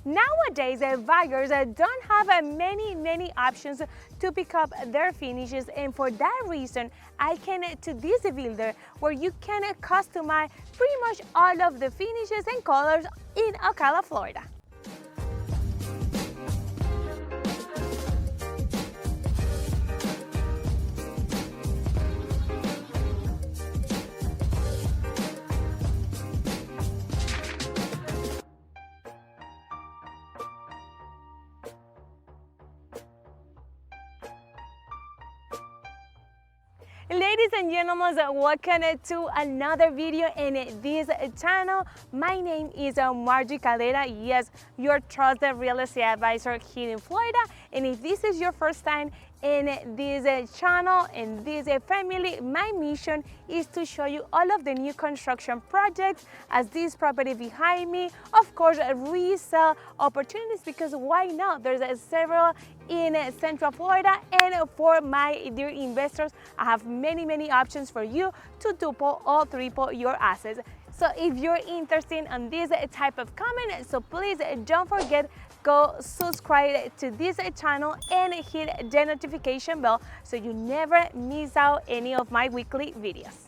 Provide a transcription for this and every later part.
Nowadays, buyers don't have many options to pick up their finishes, and for that reason, I came to this builder where you can customize pretty much all of the finishes and colors in Ocala, Florida. Ladies and gentlemen, welcome to another video in this channel. My name is Margie Caldera. Yes, your trusted real estate advisor here in Florida. And if this is your first time in this channel, in this family, my mission is to show you all of the new construction projects, as this property behind me, of course, resale opportunities, because why not? There's several in Central Florida, and for my dear investors, I have many options for you to duple or triple your assets. So if you're interested in this type of comment, so please don't forget, go subscribe to this channel and hit the notification bell so you never miss out any of my weekly videos.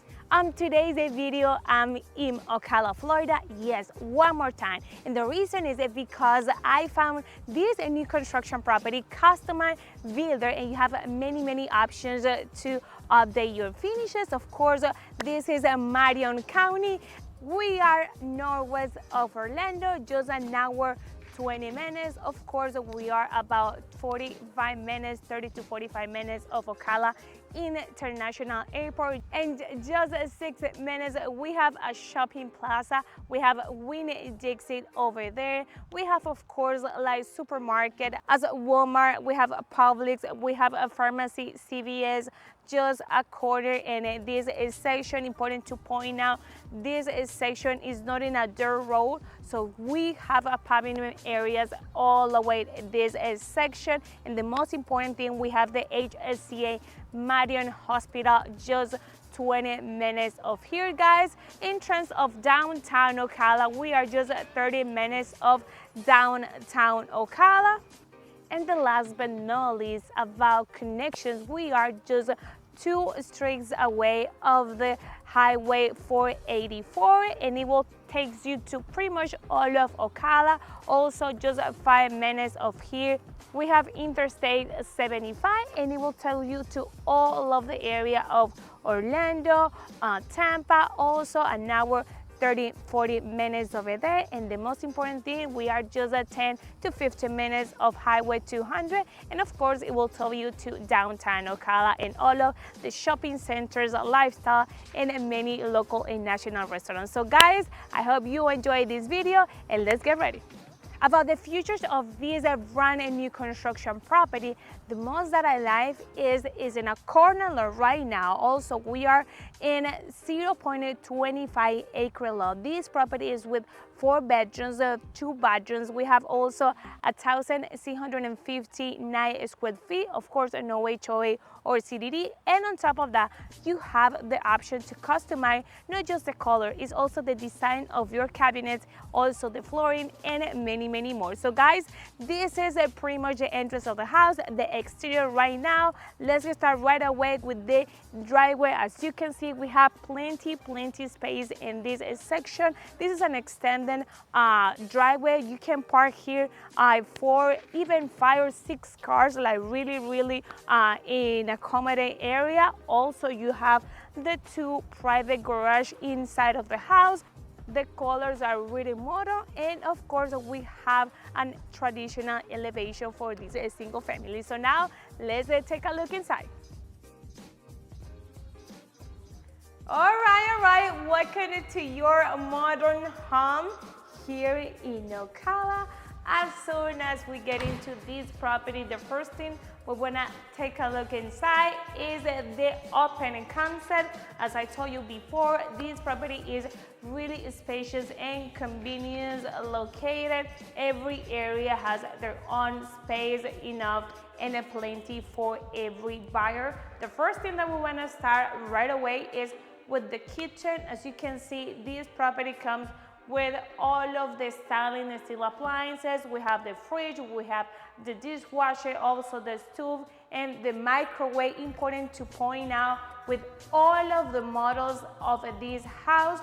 Today's video, I'm in Ocala, Florida. Yes, one more time. And the reason is because I found this new construction property, customized builder, and you have many options to update your finishes. Of course, this is Marion County. We are northwest of Orlando, just an hour 20 minutes. Of course, we are about 45 minutes, 30 to 45 minutes of Ocala International Airport, and just 6 minutes we have a shopping plaza. We have Winn-Dixie over there. We have, of course, like supermarket as Walmart. We have a Publix. We have a pharmacy, CVS, just a corner. And this is section, important to point out, this section is not in a dirt road, so we have a pavement areas all the way this section. And the most important thing, we have the HCA Marion Hospital just 20 minutes of here, guys. Entrance of downtown Ocala, we are just 30 minutes of downtown Ocala. And the last but not least, about connections, we are just 2 streets away of the Highway 484, and it will take you to pretty much all of Ocala. Also just 5 minutes of here, we have Interstate 75, and it will tell you to all of the area of Orlando, Tampa, also an hour 30-40 minutes over there. And the most important thing, we are just at 10 to 15 minutes of Highway 200, and of course it will tell you to downtown Ocala and all of the shopping centers, lifestyle, and many local and national restaurants. So guys, I hope you enjoyed this video, and let's get ready. About the futures of this brand new construction property, the most that I like is in a corner lot right now. Also, we are in 0.25 acre lot. This property is with 4 bedrooms, 2 bathrooms. We have also 1,659 square feet, of course, no HOA or CDD. And on top of that, you have the option to customize not just the color, it's also the design of your cabinets, also the flooring, and many more. So guys, this is pretty much the entrance of the house, the exterior right now. Let's get started right away with the driveway. As you can see, we have plenty space in this section. This is an extended driveway. You can park here 4, even 5 or 6 cars, like really in accommodate area. Also, you have the 2 private garage inside of the house. The colors are really modern, and of course we have a traditional elevation for this single family. So now let's take a look inside. All right, welcome to your modern home here in Ocala. As soon as we get into this property, the first thing we want to take a look inside is the open concept. As I told you before, this property is really spacious and convenient located. Every area has their own space, enough and plenty for every buyer. The first thing that we want to start right away is with the kitchen. As you can see, this property comes with all of the stainless steel appliances. We have the fridge, we have the dishwasher, also the stove, and the microwave. Important to point out with all of the models of this house.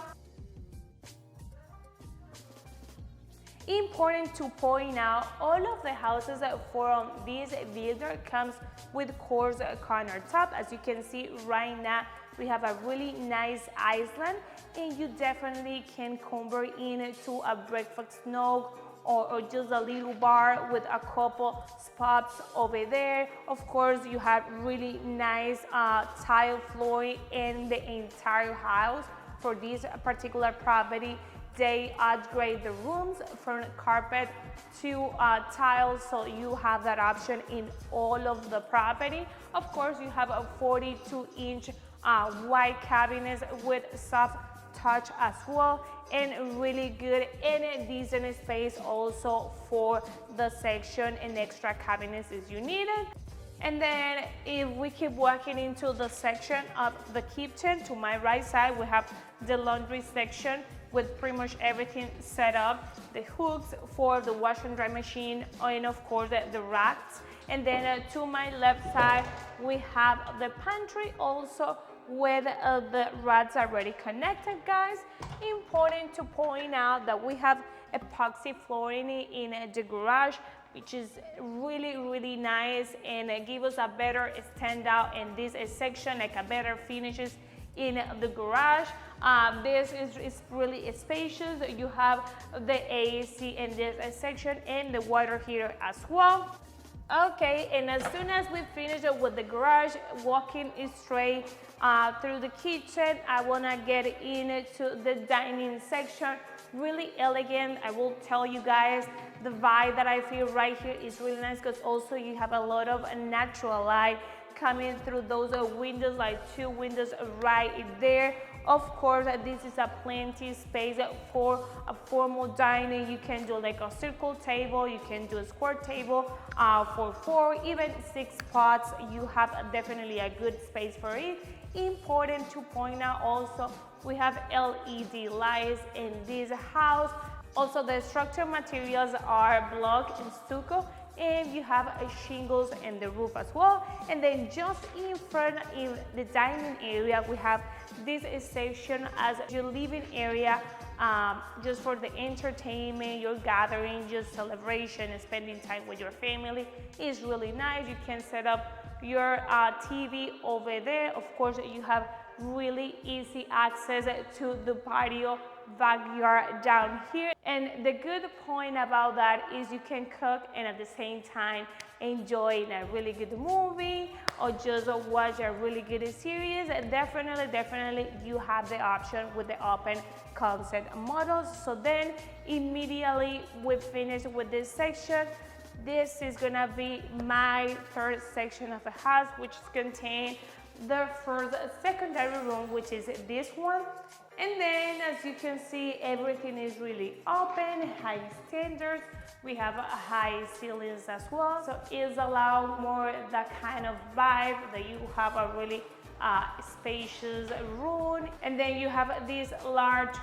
Important to point out, all of the houses from this builder comes with quartz countertop. As you can see right now, we have a really nice island, and you definitely can convert into a breakfast nook or just a little bar with a couple spots over there. Of course, you have really nice tile flooring in the entire house. For this particular property, they upgrade the rooms from carpet to tiles, so you have that option in all of the property. Of course, you have a 42-inch white cabinets with soft touch as well, and really good and decent space also for the section and extra cabinets as you need it. And then if we keep walking into the section of the kitchen, to my right side we have the laundry section with pretty much everything set up, the hooks for the wash and dry machine, and of course the racks. And then to my left side we have the pantry also with the racks already connected, guys. Important to point out that we have epoxy flooring in the garage, which is really nice, and give us a better standout in this section, like a better finishes in the garage. This is really spacious. You have the AC in this section and the water heater as well. Okay, and as soon as we finish with the garage, walking straight through the kitchen, I wanna get into the dining section. Really elegant. I will tell you guys, the vibe that I feel right here is really nice, because also you have a lot of natural light coming through those windows, like 2 windows right there. Of course, this is a plenty space for a formal dining. You can do like a circle table, you can do a square table for 4, even 6 pots. You have definitely a good space for it. Important to point out also, we have LED lights in this house. Also, the structural materials are block and stucco, and you have shingles in the roof as well. And then just in front in the dining area, we have this section as your living area, just for the entertainment, your gathering, just celebration, and spending time with your family is really nice. You can set up your TV over there. Of course, you have really easy access to the patio backyard down here. And the good point about that is you can cook and at the same time enjoy a really good movie or just watch a really good series. And definitely you have the option with the open concept models. So then immediately we finish with this section. This is gonna be my third section of the house, which contains the first secondary room, which is this one. And then as you can see, everything is really open, high standards. We have high ceilings as well, so it's allow more that kind of vibe that you have a really spacious room. And then you have this large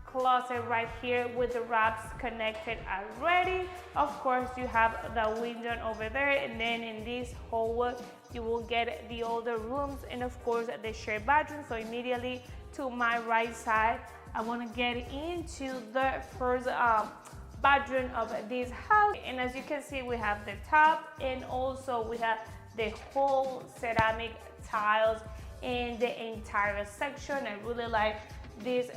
closet right here with the wraps connected already. Of course, you have the window over there, and then in this hallway you will get the older rooms and of course the shared bathroom. So immediately to my right side, I want to get into the first bedroom of this house. And as you can see, we have the top, and also we have the whole ceramic tiles in the entire section. I really like this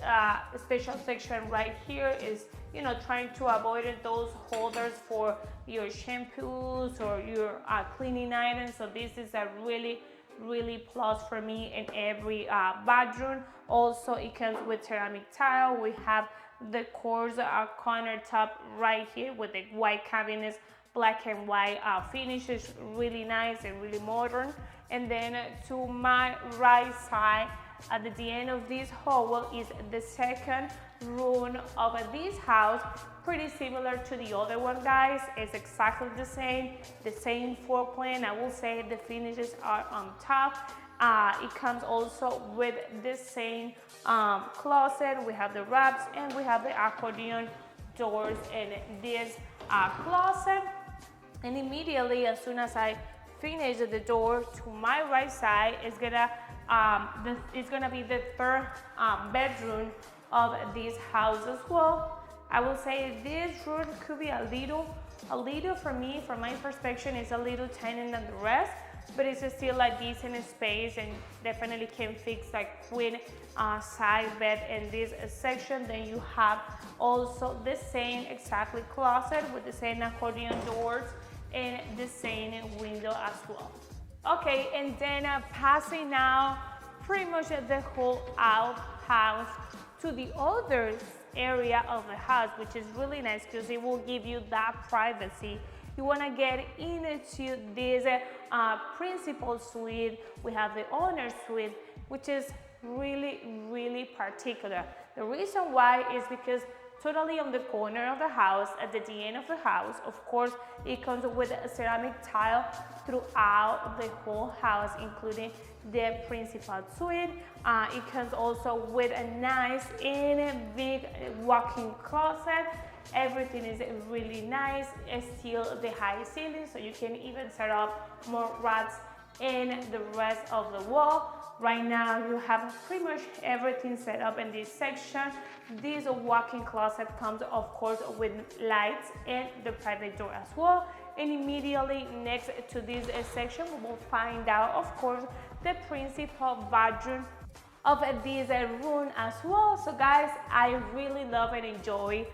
special section right here. Is, you know, trying to avoid those holders for your shampoos or your cleaning items. So this is a really plus for me in every bedroom. Also, it comes with ceramic tile. We have the quartz countertop right here with the white cabinets, black and white finishes, really nice and really modern. And then to my right side, at the end of this hall is the second room of this house. Pretty similar to the other one, guys. It's exactly the same floor plan. I will say the finishes are on top. It comes also with the same closet. We have the wraps and we have the accordion doors in this closet. And immediately, as soon as I finish the door to my right side, it's gonna be the third bedroom of this house as well. I will say this room could be a little for me, from my perspective, it's a little thinner than the rest, but it's still a decent space and definitely can fix like queen size bed in this section. Then you have also the same exactly closet with the same accordion doors and the same window as well. Okay, and then passing now pretty much the whole house to the other area of the house, which is really nice because it will give you that privacy. You want to get into this principal suite. We have the owner suite, which is really particular. The reason why is because totally on the corner of the house, at the end of the house, of course, it comes with a ceramic tile throughout the whole house, including the principal suite. It comes also with a nice and big walk-in closet. Everything is really nice. It's still the high ceiling, so you can even set up more racks in the rest of the wall. Right now you have pretty much everything set up in this section. This walk-in closet comes of course with lights and the private door as well. And immediately next to this section we will find out of course the principal bedroom of this room as well. So guys, I really love and enjoy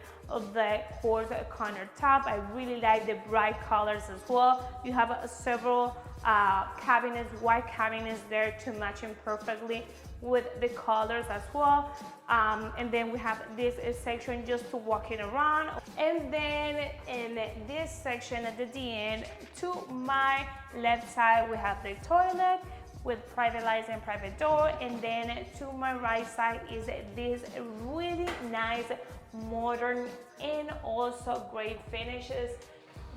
the quartz countertop. I really like the bright colors as well. You have several cabinets, white cabinets there to match in perfectly with the colors as well. And then we have this section just to walking around. And then in this section at the end, to my left side, we have the toilet with private lights and private door. And then to my right side is this really nice, modern, and also great finishes.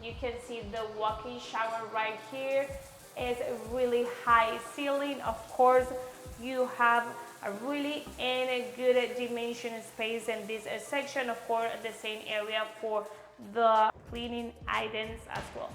You can see the walk-in shower right here. It's really high ceiling. Of course, you have a really and a good dimension space in this section. Of course, the same area for the cleaning items as well.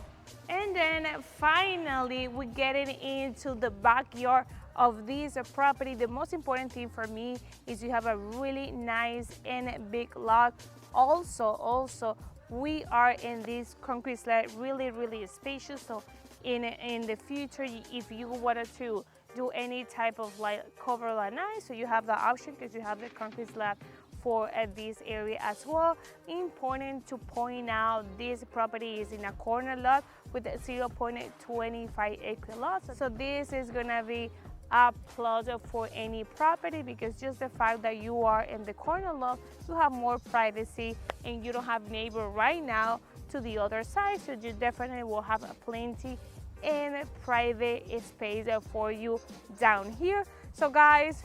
And then finally, we're getting into the backyard of this property. The most important thing for me is you have a really nice and big lot. Also, we are in this concrete slab, really spacious. So in the future, if you wanted to do any type of like cover lanai, so you have the option because you have the concrete slab for this area as well. Important to point out, this property is in a corner lot with a 0.25 acre lot. So this is gonna be a plus for any property because just the fact that you are in the corner lot, you have more privacy and you don't have neighbor right now to the other side. So you definitely will have plenty and private space for you down here. So guys,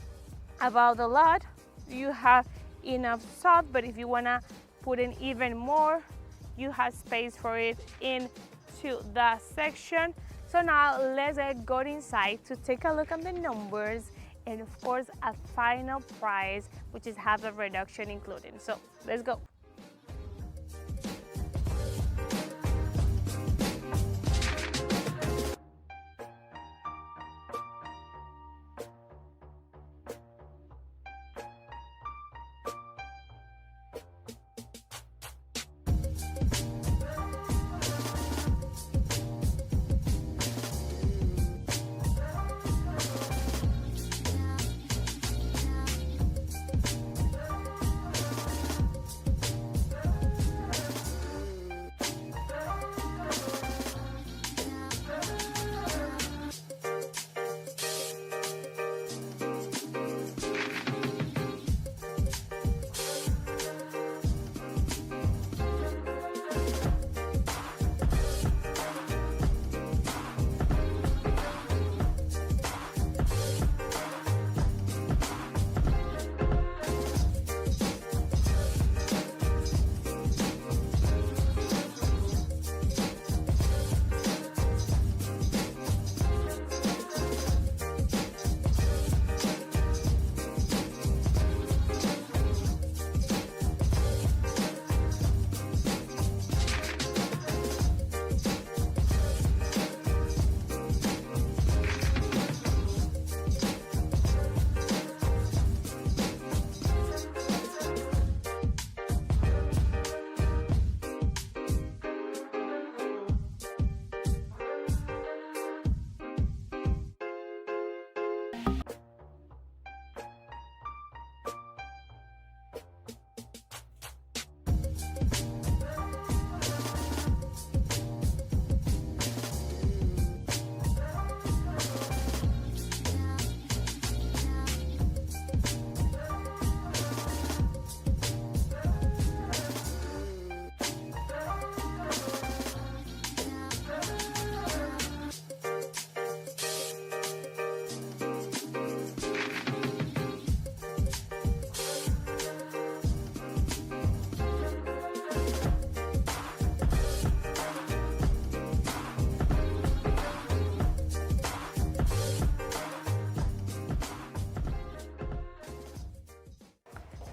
about the lot, you have enough stuff, but if you wanna put in even more, you have space for it into the section. So now let's go inside to take a look at the numbers and of course a final price, which is half the reduction included. So let's go.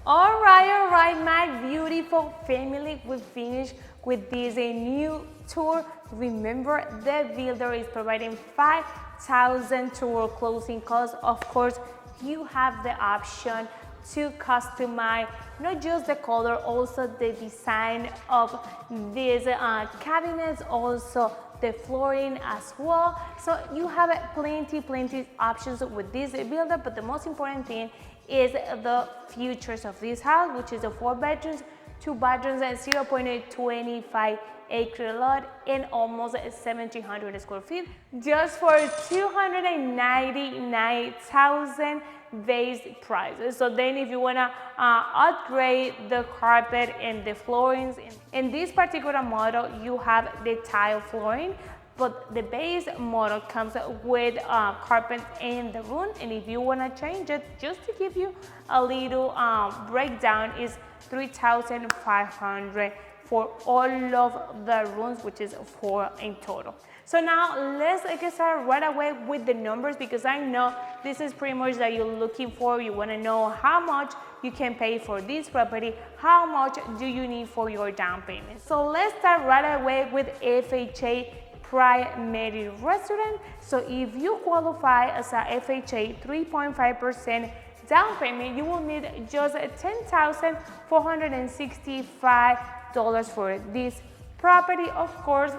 All right, my beautiful family, we finished with this new tour. Remember, the builder is providing 5,000 tour closing costs. Of course, you have the option to customize not just the color, also the design of these cabinets, also the flooring as well. So you have plenty options with this builder, but the most important thing is the features of this house, which is the 4 bedrooms, 2 bathrooms, and 0.25 acre lot and almost 1,700 square feet, just for $299,000 base price. So then if you wanna upgrade the carpet and the floorings, in this particular model, you have the tile flooring, but the base model comes with carpet in the room, and if you wanna change it, just to give you a little breakdown, is $3,500 for all of the rooms, which is 4 in total. So now let's get started right away with the numbers, because I know this is pretty much that you're looking for. You want to know how much you can pay for this property, how much do you need for your down payment. So let's start right away with FHA primary resident. So if you qualify as a FHA 3.5% down payment, you will need just $10,465 for this property. Of course,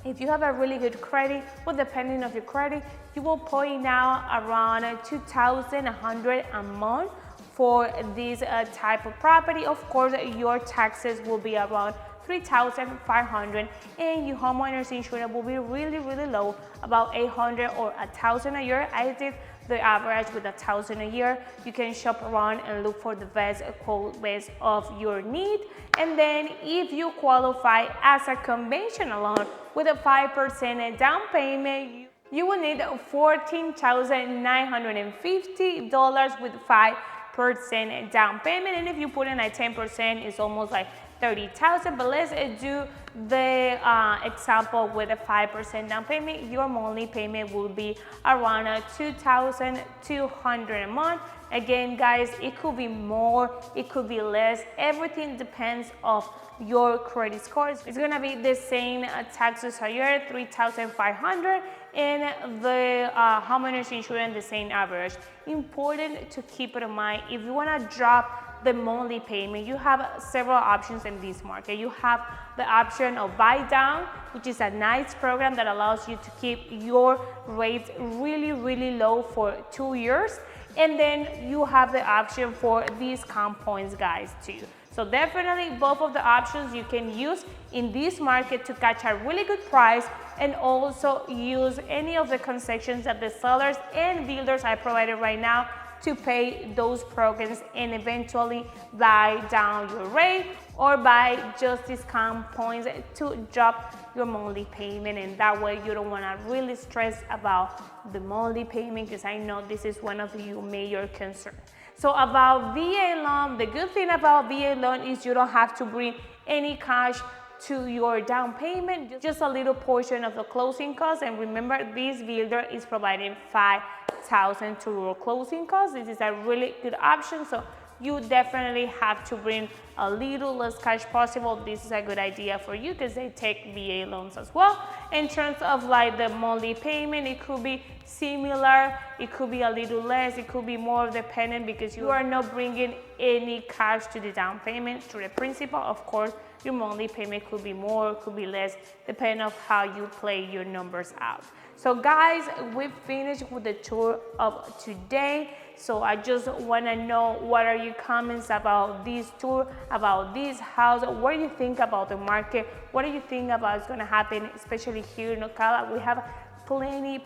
if you have a really good credit, well, depending on your credit, you will pay now around $2,100 a month for this type of property. Of course, your taxes will be around $3,500, and your homeowner's insurance will be really low, about $800 or $1,000 a year. I did the average with $1,000 a year. You can shop around and look for the best quote based of your need. And then if you qualify as a conventional loan with a 5% down payment, you will need $14,950 with 5% down payment. And if you put in a 10%, it's almost like $30,000. But let's do the example with a 5% down payment. Your monthly payment will be around $2,200 a month. Again, guys, it could be more, it could be less. Everything depends on your credit scores. It's gonna be the same taxes a year, $3,500, and the homeowner's insurance, the same average. Important to keep it in mind, if you wanna drop the monthly payment, you have several options in this market. You have the option of buy down, which is a nice program that allows you to keep your rates really low for 2 years. And then you have the option for discount points, guys, too. So definitely both of the options you can use in this market to catch a really good price, and also use any of the concessions that the sellers and builders I provided right now to pay those programs and eventually buy down your rate or buy just discount points to drop your monthly payment. And that way you don't want to really stress about the monthly payment, because I know this is one of your major concerns. So about VA loan, the good thing about VA loan is you don't have to bring any cash to your down payment, just a little portion of the closing costs. And remember, this builder is providing $5,000 to your closing costs. This is a really good option. So you definitely have to bring a little less cash possible. This is a good idea for you because they take VA loans as well. In terms of like the monthly payment, it could be similar, it could be a little less, it could be more dependent because you are not bringing any cash to the down payment, to the principal. Of course, your monthly payment could be more, could be less, depending on how you play your numbers out. So guys, we've finished with the tour of today. So I just want to know, what are your comments about this tour, about this house? What do you think about the market? What do you think about what's going to happen, especially here in Ocala? We have plenty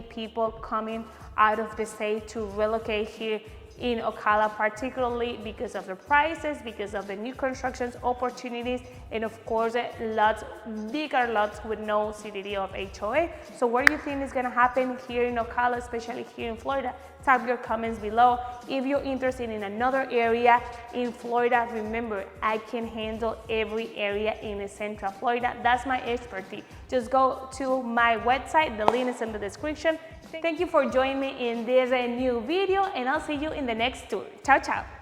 people coming out of the state to relocate here in Ocala, particularly because of the prices, because of the new constructions opportunities, and of course lots, bigger lots with no CDD of HOA. So what do you think is going to happen here in Ocala, especially here in Florida? Type your comments below. If you're interested in another area in Florida, remember, I can handle every area in Central Florida. That's my expertise. Just go to my website, the link is in the description. Thank you for joining me in this new video, and I'll see you in the next tour. Ciao, ciao.